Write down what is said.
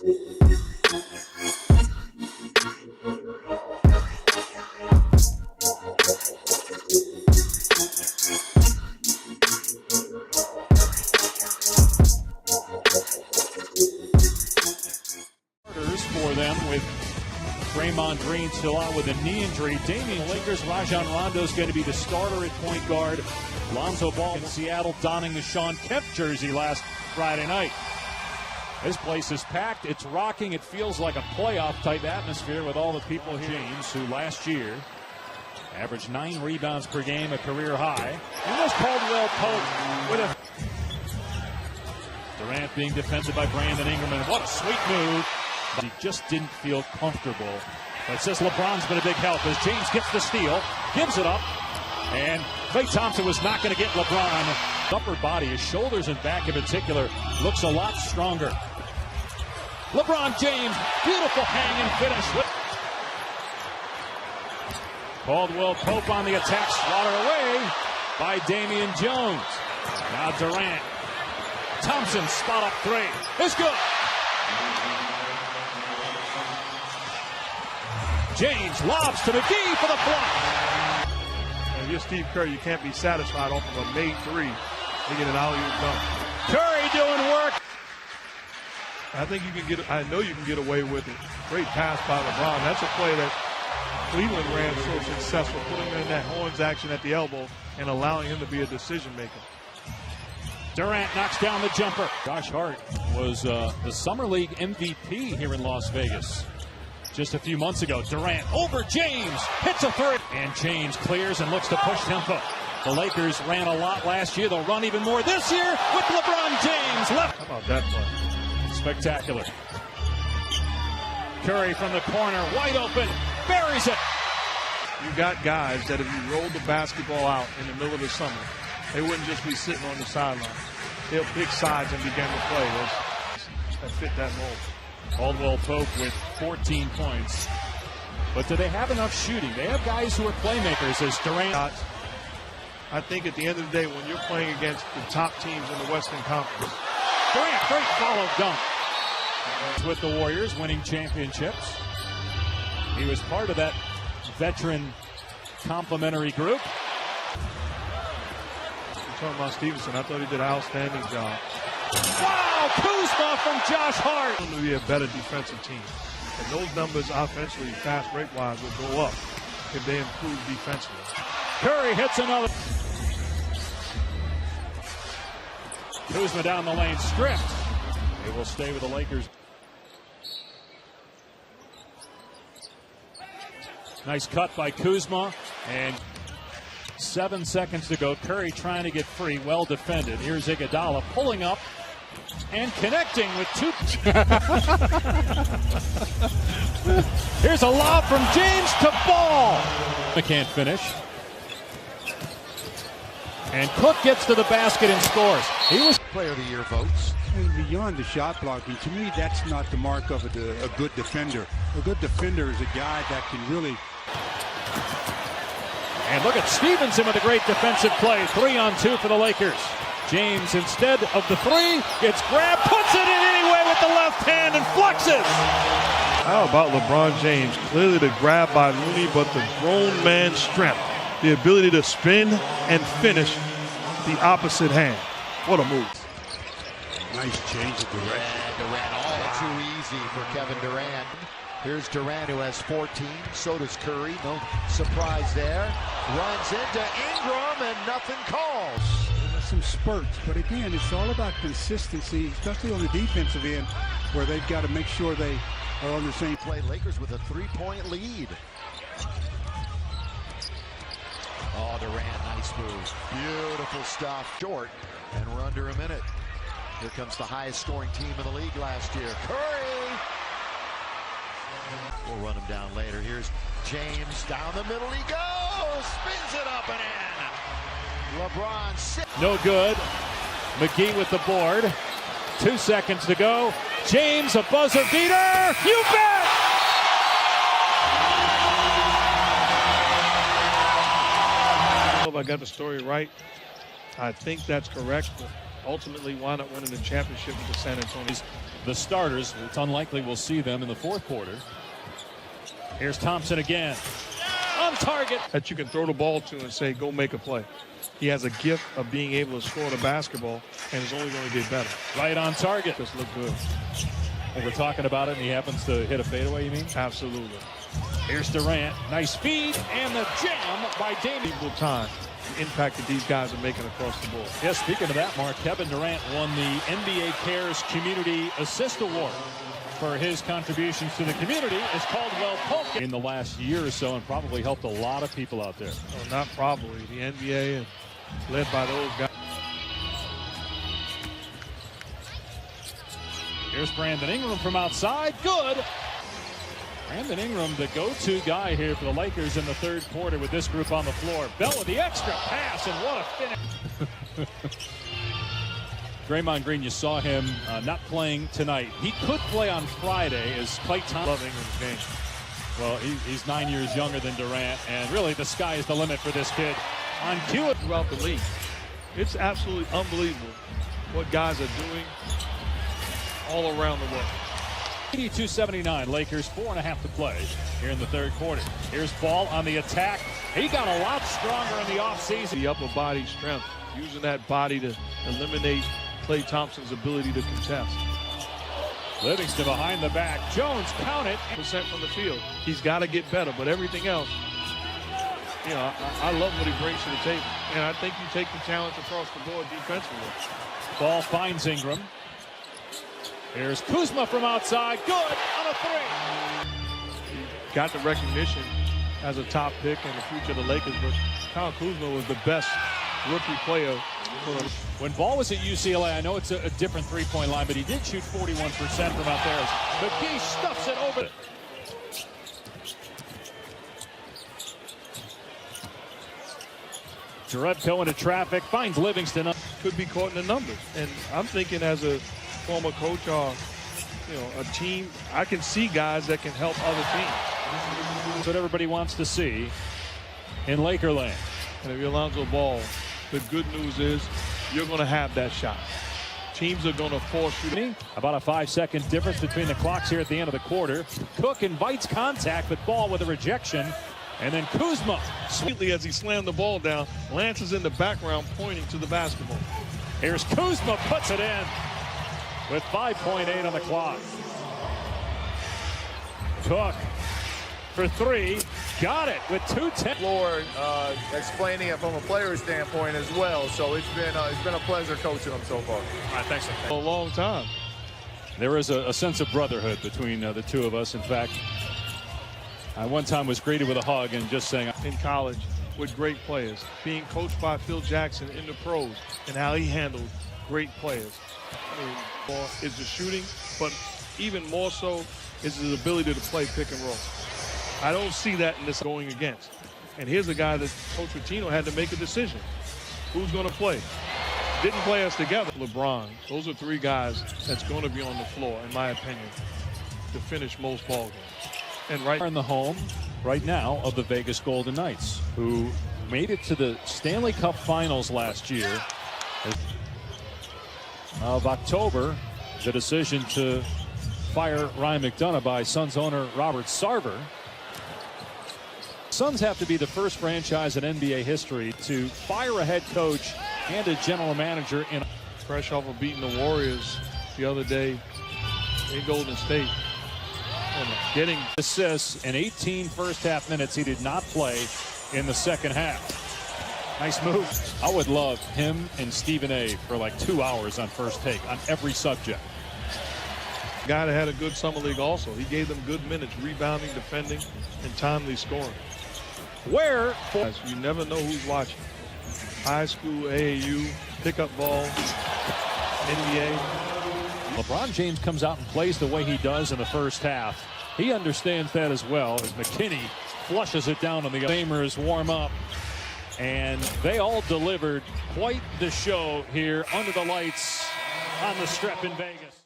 For them with Draymond Green still out with a knee injury. Damian Lakers, Rajon Rondo's going to be the starter at point guard. Lonzo Ball in Seattle donning the Shawn Kemp jersey last Friday night. This place is packed. It's rocking. It feels like a playoff-type atmosphere with all the people here. James, who last year averaged 9 rebounds per game, a career high. And was Caldwell Pope with a... Durant being defended by Brandon Ingram. And what a sweet move. But he just didn't feel comfortable. But it says LeBron's been a big help as James gets the steal, gives it up, and Klay Thompson was not going to get LeBron. Upper body, his shoulders and back in particular, looks a lot stronger. LeBron James, beautiful hang and finish. Caldwell Pope on the attack, swatted away by Damian Jones. Now Durant. Thompson, spot up three. It's good. James lobs to McGee for the block. If you're Steve Kerr, you can't be satisfied off of a made three. They get an alley-oop dunk. Curry doing work. I think you can get. I know you can get away with it. Great pass by LeBron. That's a play that Cleveland ran so successful, putting him in that horns action at the elbow and allowing him to be a decision maker. Durant knocks down the jumper. Josh Hart was the Summer League MVP here in Las Vegas just a few months ago. Durant over James, hits a three. And James clears and looks to push tempo. The Lakers ran a lot last year. They'll run even more this year with LeBron James left. How about that play? Spectacular. Curry from the corner, wide open, buries it. You got guys that if you rolled the basketball out in the middle of the summer, they wouldn't just be sitting on the sideline. They'll pick sides and begin to play. That fit that mold. Caldwell Pope with 14 points. But do they have enough shooting? They have guys who are playmakers as Durant. I think at the end of the day, when you're playing against the top teams in the Western Conference. Durant, great follow dunk. With the Warriors winning championships. He was part of that veteran complimentary group. You're talking about Stevenson. I thought he did an outstanding job. Wow, Kuzma from Josh Hart. To be a better defensive team. And those numbers offensively, fast break-wise, will go up if they improve defensively. Curry hits another. Kuzma down the lane, stripped. They will stay with the Lakers. Nice cut by Kuzma, and 7 seconds to go. Curry trying to get free, well defended. Here's Iguodala pulling up and connecting with two. Here's a lob from James to Ball. Can't finish. And Cook gets to the basket and scores. He was Player of the Year votes. And beyond the shot blocking, to me, that's not the mark of a good defender. A good defender is a guy that can really. And look at Stevenson with a great defensive play. 3-on-2 for the Lakers. James, instead of the three, gets grabbed, puts it in anyway with the left hand and flexes. How about LeBron James? Clearly the grab by Looney, but the grown man's strength. The ability to spin and finish the opposite hand. What a move. Nice change of direction. Durant, all too easy for Kevin Durant. Here's Durant, who has 14. So does Curry. No surprise there. Runs into Ingram and nothing calls. Some spurts, but again, it's all about consistency, especially on the defensive end, where they've got to make sure they are on the same play. Lakers with a 3-point lead. Oh, Durant, nice move. Beautiful stuff. Short, and we're under a minute. Here comes the highest scoring team in the league last year. Curry! We'll run him down later. Here's James, down the middle he goes! Spins it up and in! LeBron sits. No good. McGee with the board. 2 seconds to go. James, a buzzer beater! You bet! I hope I got the story right. I think that's correct. ultimately wound up winning the championship with the San Antonio. The starters, it's unlikely we'll see them in the fourth quarter. Here's Thompson again. On target. That you can throw the ball to and say, go make a play. He has a gift of being able to score the basketball, and it's only going to get better. Right on target. Just look good. And we're talking about it, and he happens to hit a fadeaway, you mean? Absolutely. Here's Durant. Nice feed, and the jam by Damian. Equal time. The impact that these guys are making across the board. Yeah, speaking of that, Mark, Kevin Durant won the NBA Cares Community Assist Award for his contributions to the community as Caldwell Pope in the last year or so, and probably helped a lot of people out there. Well, not probably. The NBA and led by those guys. Here's Brandon Ingram from outside. Good. Brandon Ingram, the go-to guy here for the Lakers in the third quarter with this group on the floor. Bell with the extra pass, and what a finish. Draymond Green, you saw him not playing tonight. He could play on Friday as Klay Thompson. Love Ingram's game. Well, he's 9 years younger than Durant, and really the sky is the limit for this kid. On cue throughout the league. It's absolutely unbelievable what guys are doing all around the world. 82-79, Lakers 4.5 to play here in the third quarter. Here's Ball on the attack. He got a lot stronger in the offseason. The upper body strength, using that body to eliminate Klay Thompson's ability to contest. Livingston behind the back. Jones, count it. % from the field. He's got to get better, but everything else, you know, I love what he brings to the table. And I think you take the challenge across the board defensively. Ball finds Ingram. Here's Kuzma from outside. Good on a three. He got the recognition as a top pick in the future of the Lakers, but Kyle Kuzma was the best rookie player. When Ball was at UCLA, I know it's a different three-point line, but he did shoot 41% from out there. McGee stuffs it over. Jerebko into traffic, finds Livingston up. Could be caught in the numbers. And I'm thinking as a former coach or, you know, a team, I can see guys that can help other teams. That's what everybody wants to see in Lakerland. And if you're Lonzo Ball, the good news is you're going to have that shot. Teams are going to force you. About a 5-second difference between the clocks here at the end of the quarter. Cook invites contact, but Ball with a rejection. And then Kuzma. Sweetly as he slammed the ball down, Lance is in the background pointing to the basketball. Here's Kuzma, puts it in with 5.8 on the clock. Cook for three. Got it with 2:10. Floor explaining it from a player's standpoint as well. So it's been a pleasure coaching them so far. All right, thanks. A long time. There is a sense of brotherhood between the two of us. In fact, I one time was greeted with a hug and just saying. In college with great players, being coached by Phil Jackson in the pros, and how he handled great players. I mean, is the shooting, but even more so is his ability to play pick and roll. I don't see that in this going against. And here's a guy that Coach Pitino had to make a decision. Who's going to play? Didn't play us together. LeBron, those are three guys that's going to be on the floor, in my opinion, to finish most ball games. And right in the home right now of the Vegas Golden Knights, who made it to the Stanley Cup Finals last year. Of October, the decision to fire Ryan McDonough by Suns owner Robert Sarver. Suns have to be the first franchise in NBA history to fire a head coach and a general manager in. Fresh off of beating the Warriors the other day in Golden State. And getting assists in 18 first-half minutes. He did not play in the second half. Nice move. I would love him and Stephen A. for like 2 hours on First Take on every subject. Guy that had a good summer league also. He gave them good minutes, rebounding, defending, and timely scoring. Where? You never know who's watching. High school, AAU, pickup ball, NBA. LeBron James comes out and plays the way he does in the first half. He understands that as well as McKinney flushes it down on the Famers warm up. And they all delivered quite the show here under the lights on the Strip in Vegas.